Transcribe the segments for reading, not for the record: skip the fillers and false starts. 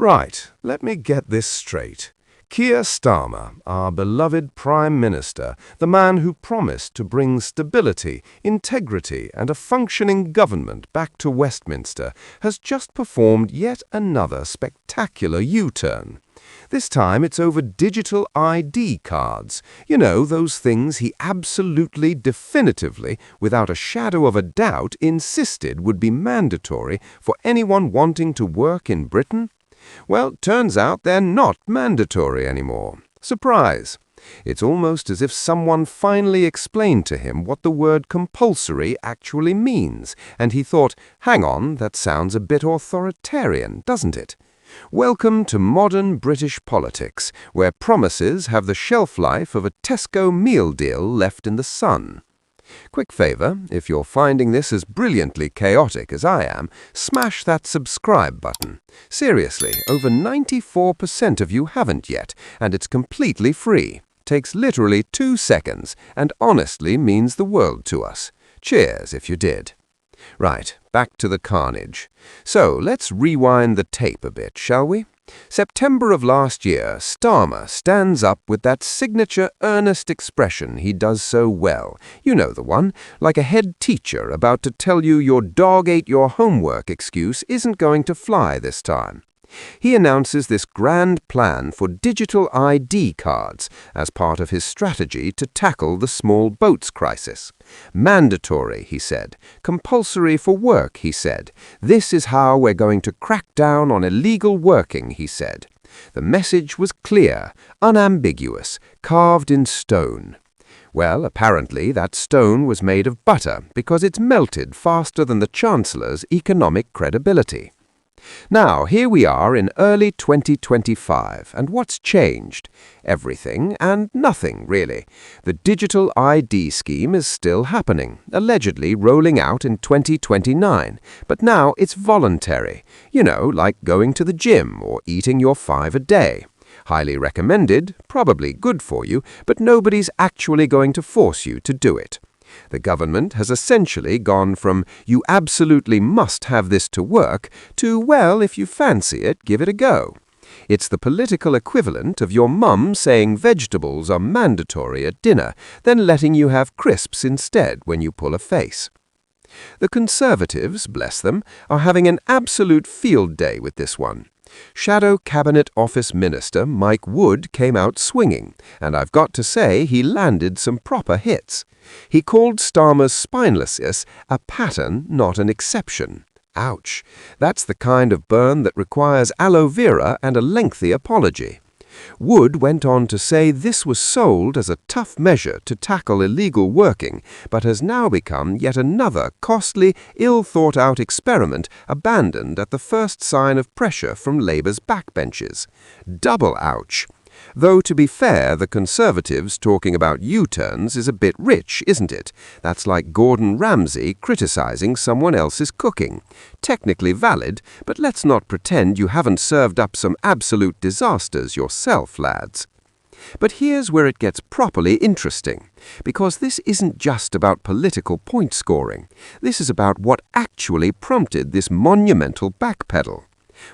Right, let me get this straight. Keir Starmer, our beloved Prime Minister, the man who promised to bring stability, integrity and a functioning government back to Westminster, has just performed yet another spectacular U-turn. This time it's over digital ID cards. You know, those things he absolutely, definitively, without a shadow of a doubt, insisted would be mandatory for anyone wanting to work in Britain? Well, turns out they're not mandatory anymore. Surprise! It's almost as if someone finally explained to him what the word compulsory actually means, and he thought, hang on, that sounds a bit authoritarian, doesn't it? Welcome to modern British politics, where promises have the shelf life of a Tesco meal deal left in the sun. Quick favour, if you're finding this as brilliantly chaotic as I am, smash that subscribe button. Seriously, over 94% of you haven't yet, and it's completely free. Takes literally 2 seconds, and honestly means the world to us. Cheers if you did. Right, back to the carnage. So, let's rewind the tape a bit, shall we? September of last year, Starmer stands up with that signature earnest expression he does so well. You know the one, like a head teacher about to tell you your dog ate your homework excuse isn't going to fly this time. He announces this grand plan for digital ID cards as part of his strategy to tackle the small boats crisis. Mandatory, he said. Compulsory for work, he said. This is how we're going to crack down on illegal working, he said. The message was clear, unambiguous, carved in stone. Well, apparently that stone was made of butter because it's melted faster than the Chancellor's economic credibility. Now, here we are in early 2025, and what's changed? Everything and nothing, really. The digital ID scheme is still happening, allegedly rolling out in 2029, but now it's voluntary. You know, like going to the gym or eating your 5 a day. Highly recommended, probably good for you, but nobody's actually going to force you to do it. The government has essentially gone from, you absolutely must have this to work, to, well, if you fancy it, give it a go. It's the political equivalent of your mum saying vegetables are mandatory at dinner, then letting you have crisps instead when you pull a face. The Conservatives, bless them, are having an absolute field day with this one. Shadow Cabinet Office Minister Mike Wood came out swinging, and I've got to say he landed some proper hits. He called Starmer's spinelessness a pattern, not an exception. Ouch. That's the kind of burn that requires aloe vera and a lengthy apology. Wood went on to say this was sold as a tough measure to tackle illegal working, but has now become yet another costly, ill-thought-out experiment abandoned at the first sign of pressure from Labour's backbenches. Double ouch. Though, to be fair, the Conservatives talking about U-turns is a bit rich, isn't it? That's like Gordon Ramsay criticising someone else's cooking. Technically valid, but let's not pretend you haven't served up some absolute disasters yourself, lads. But here's where it gets properly interesting, because this isn't just about political point scoring. This is about what actually prompted this monumental backpedal.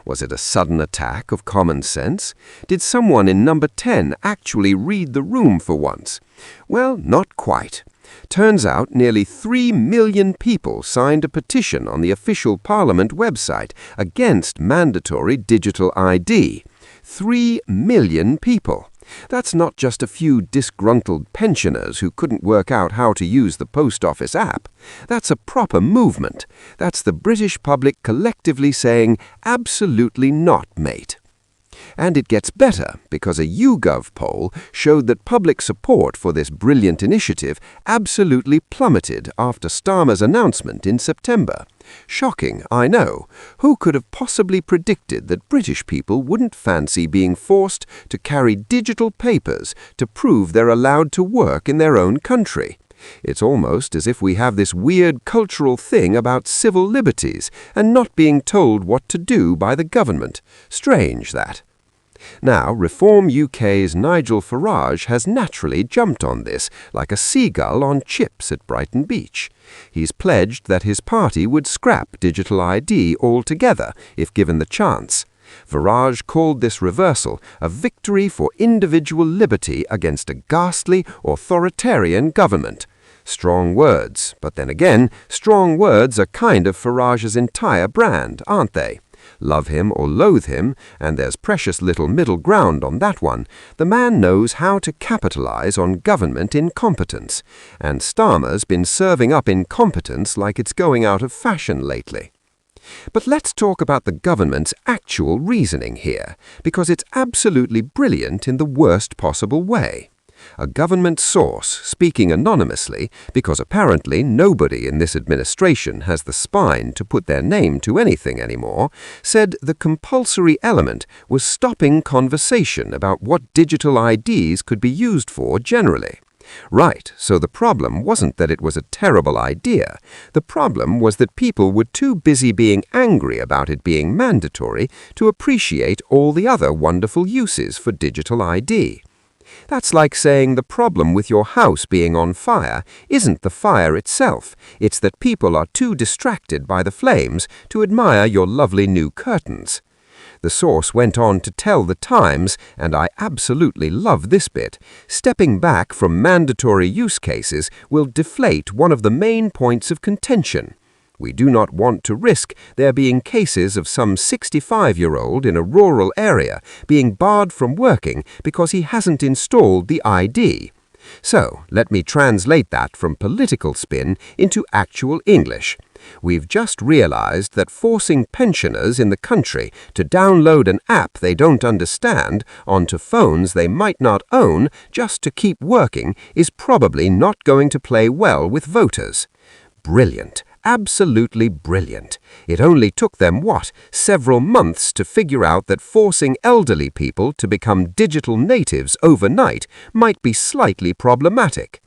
Was it a sudden attack of common sense? Did someone in number 10 actually read the room for once? Well, not quite. Turns out nearly 3 million people signed a petition on the official Parliament website against mandatory digital ID. 3 million people. That's not just a few disgruntled pensioners who couldn't work out how to use the post office app. That's a proper movement. That's the British public collectively saying, absolutely not, mate. And it gets better, because a YouGov poll showed that public support for this brilliant initiative absolutely plummeted after Starmer's announcement in September. Shocking, I know. Who could have possibly predicted that British people wouldn't fancy being forced to carry digital papers to prove they're allowed to work in their own country? It's almost as if we have this weird cultural thing about civil liberties and not being told what to do by the government. Strange, that. Now, Reform UK's Nigel Farage has naturally jumped on this like a seagull on chips at Brighton Beach. He's pledged that his party would scrap digital ID altogether if given the chance. Farage called this reversal a victory for individual liberty against a ghastly, authoritarian government. Strong words, but then again, strong words are kind of Farage's entire brand, aren't they? Love him or loathe him, and there's precious little middle ground on that one, the man knows how to capitalize on government incompetence, and Starmer's been serving up incompetence like it's going out of fashion lately. But let's talk about the government's actual reasoning here, because it's absolutely brilliant in the worst possible way. A government source, speaking anonymously, because apparently nobody in this administration has the spine to put their name to anything anymore, said the compulsory element was stopping conversation about what digital IDs could be used for generally. Right, so the problem wasn't that it was a terrible idea. The problem was that people were too busy being angry about it being mandatory to appreciate all the other wonderful uses for digital ID. That's like saying the problem with your house being on fire isn't the fire itself, it's that people are too distracted by the flames to admire your lovely new curtains. The source went on to tell the Times, and I absolutely love this bit, stepping back from mandatory use cases will deflate one of the main points of contention. We do not want to risk there being cases of some 65-year-old in a rural area being barred from working because he hasn't installed the ID. So, let me translate that from political spin into actual English. We've just realized that forcing pensioners in the country to download an app they don't understand onto phones they might not own just to keep working is probably not going to play well with voters. Brilliant. Absolutely brilliant. It only took them, several months to figure out that forcing elderly people to become digital natives overnight might be slightly problematic.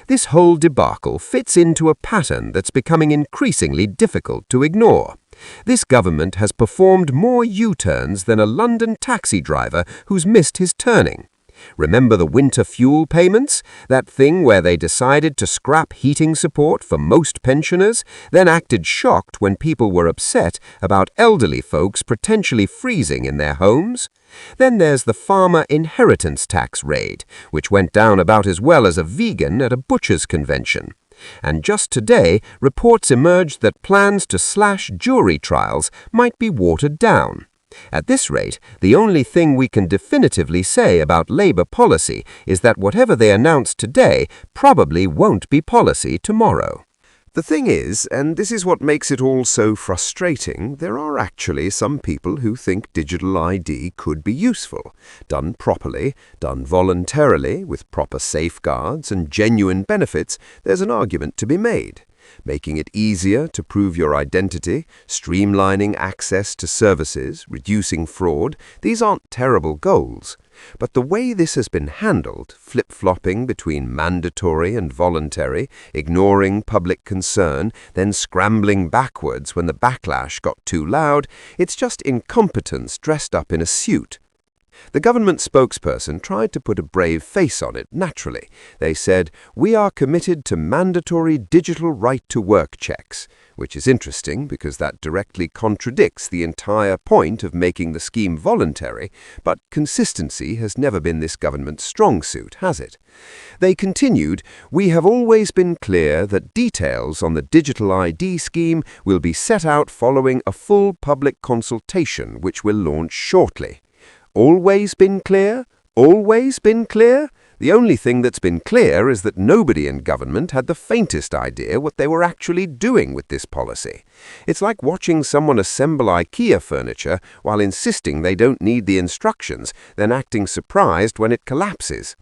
This whole debacle fits into a pattern that's becoming increasingly difficult to ignore. This government has performed more U-turns than a London taxi driver who's missed his turning. Remember the winter fuel payments? That thing where they decided to scrap heating support for most pensioners, then acted shocked when people were upset about elderly folks potentially freezing in their homes? Then there's the farmer inheritance tax raid, which went down about as well as a vegan at a butcher's convention. And just today, reports emerged that plans to slash jury trials might be watered down. At this rate, the only thing we can definitively say about Labour policy is that whatever they announce today probably won't be policy tomorrow. The thing is, and this is what makes it all so frustrating, there are actually some people who think digital ID could be useful. Done properly, done voluntarily, with proper safeguards and genuine benefits, there's an argument to be made. Making it easier to prove your identity, streamlining access to services, reducing fraud, these aren't terrible goals. But the way this has been handled, flip-flopping between mandatory and voluntary, ignoring public concern, then scrambling backwards when the backlash got too loud, it's just incompetence dressed up in a suit. The government spokesperson tried to put a brave face on it naturally. They said, "We are committed to mandatory digital right-to-work checks," which is interesting because that directly contradicts the entire point of making the scheme voluntary, but consistency has never been this government's strong suit, has it? They continued, "We have always been clear that details on the digital ID scheme will be set out following a full public consultation which will launch shortly." Always been clear? Always been clear? The only thing that's been clear is that nobody in government had the faintest idea what they were actually doing with this policy. It's like watching someone assemble IKEA furniture while insisting they don't need the instructions, then acting surprised when it collapses.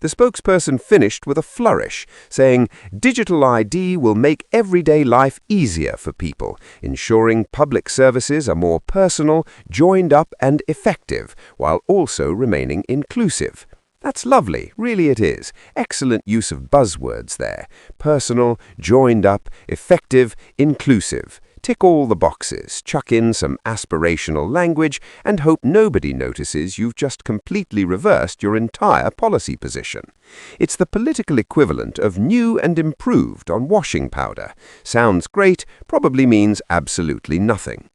The spokesperson finished with a flourish, saying, "Digital ID will make everyday life easier for people, ensuring public services are more personal, joined up and effective, while also remaining inclusive." That's lovely, really it is. Excellent use of buzzwords there. Personal, joined up, effective, inclusive. Tick all the boxes, chuck in some aspirational language, and hope nobody notices you've just completely reversed your entire policy position. It's the political equivalent of new and improved on washing powder. Sounds great, probably means absolutely nothing.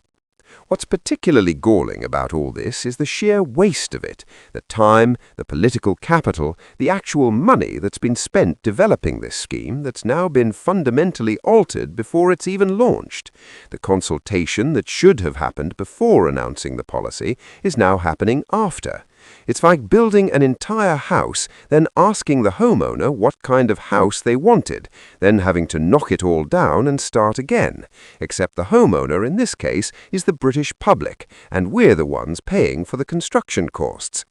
What's particularly galling about all this is the sheer waste of it, the time, the political capital, the actual money that's been spent developing this scheme that's now been fundamentally altered before it's even launched. The consultation that should have happened before announcing the policy is now happening after. It's like building an entire house, then asking the homeowner what kind of house they wanted, then having to knock it all down and start again. Except the homeowner in this case is the British public, and we're the ones paying for the construction costs.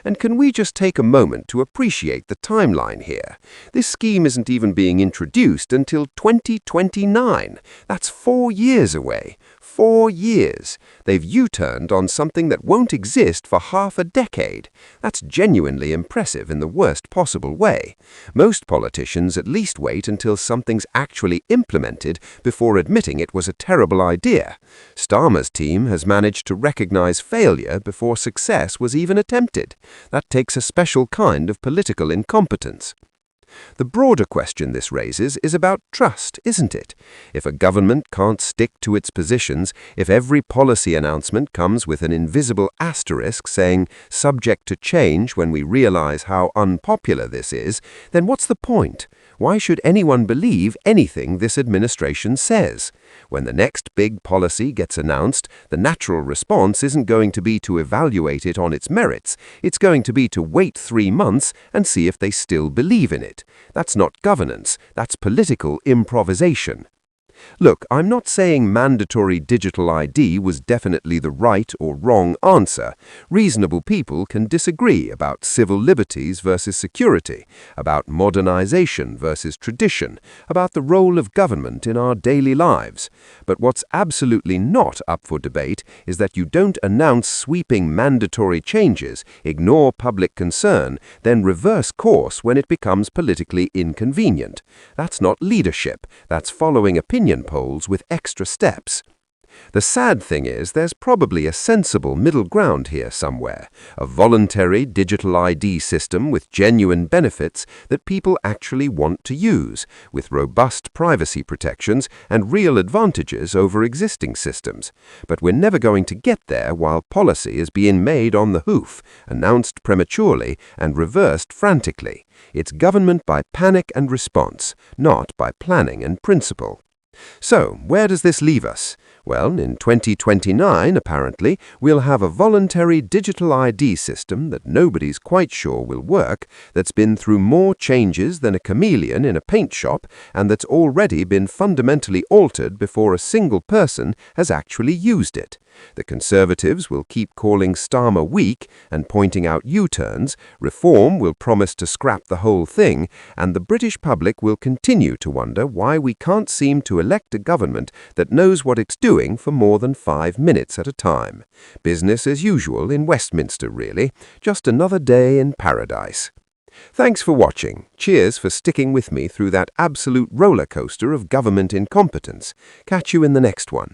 And can we just take a moment to appreciate the timeline here? This scheme isn't even being introduced until 2029. That's 4 years away. 4 years. They've U-turned on something that won't exist for half a decade. That's genuinely impressive in the worst possible way. Most politicians at least wait until something's actually implemented before admitting it was a terrible idea. Starmer's team has managed to recognize failure before success was even attempted. That takes a special kind of political incompetence. The broader question this raises is about trust, isn't it? If a government can't stick to its positions, if every policy announcement comes with an invisible asterisk saying subject to change when we realize how unpopular this is, then what's the point? Why should anyone believe anything this administration says? When the next big policy gets announced, the natural response isn't going to be to evaluate it on its merits. It's going to be to wait 3 months and see if they still believe in it. That's not governance, that's political improvisation. Look, I'm not saying mandatory digital ID was definitely the right or wrong answer. Reasonable people can disagree about civil liberties versus security, about modernization versus tradition, about the role of government in our daily lives. But what's absolutely not up for debate is that you don't announce sweeping mandatory changes, ignore public concern, then reverse course when it becomes politically inconvenient. That's not leadership, that's following opinion polls with extra steps. The sad thing is there's probably a sensible middle ground here somewhere, a voluntary digital ID system with genuine benefits that people actually want to use, with robust privacy protections and real advantages over existing systems. But we're never going to get there while policy is being made on the hoof, announced prematurely and reversed frantically. It's government by panic and response, not by planning and principle. So, where does this leave us? Well, in 2029, apparently, we'll have a voluntary digital ID system that nobody's quite sure will work, that's been through more changes than a chameleon in a paint shop, and that's already been fundamentally altered before a single person has actually used it. The Conservatives will keep calling Starmer weak and pointing out U-turns, Reform will promise to scrap the whole thing, and the British public will continue to wonder why we can't seem to elect a government that knows what it's doing for more than 5 minutes at a time. Business as usual in Westminster, really. Just another day in paradise. Thanks for watching. Cheers for sticking with me through that absolute roller coaster of government incompetence. Catch you in the next one.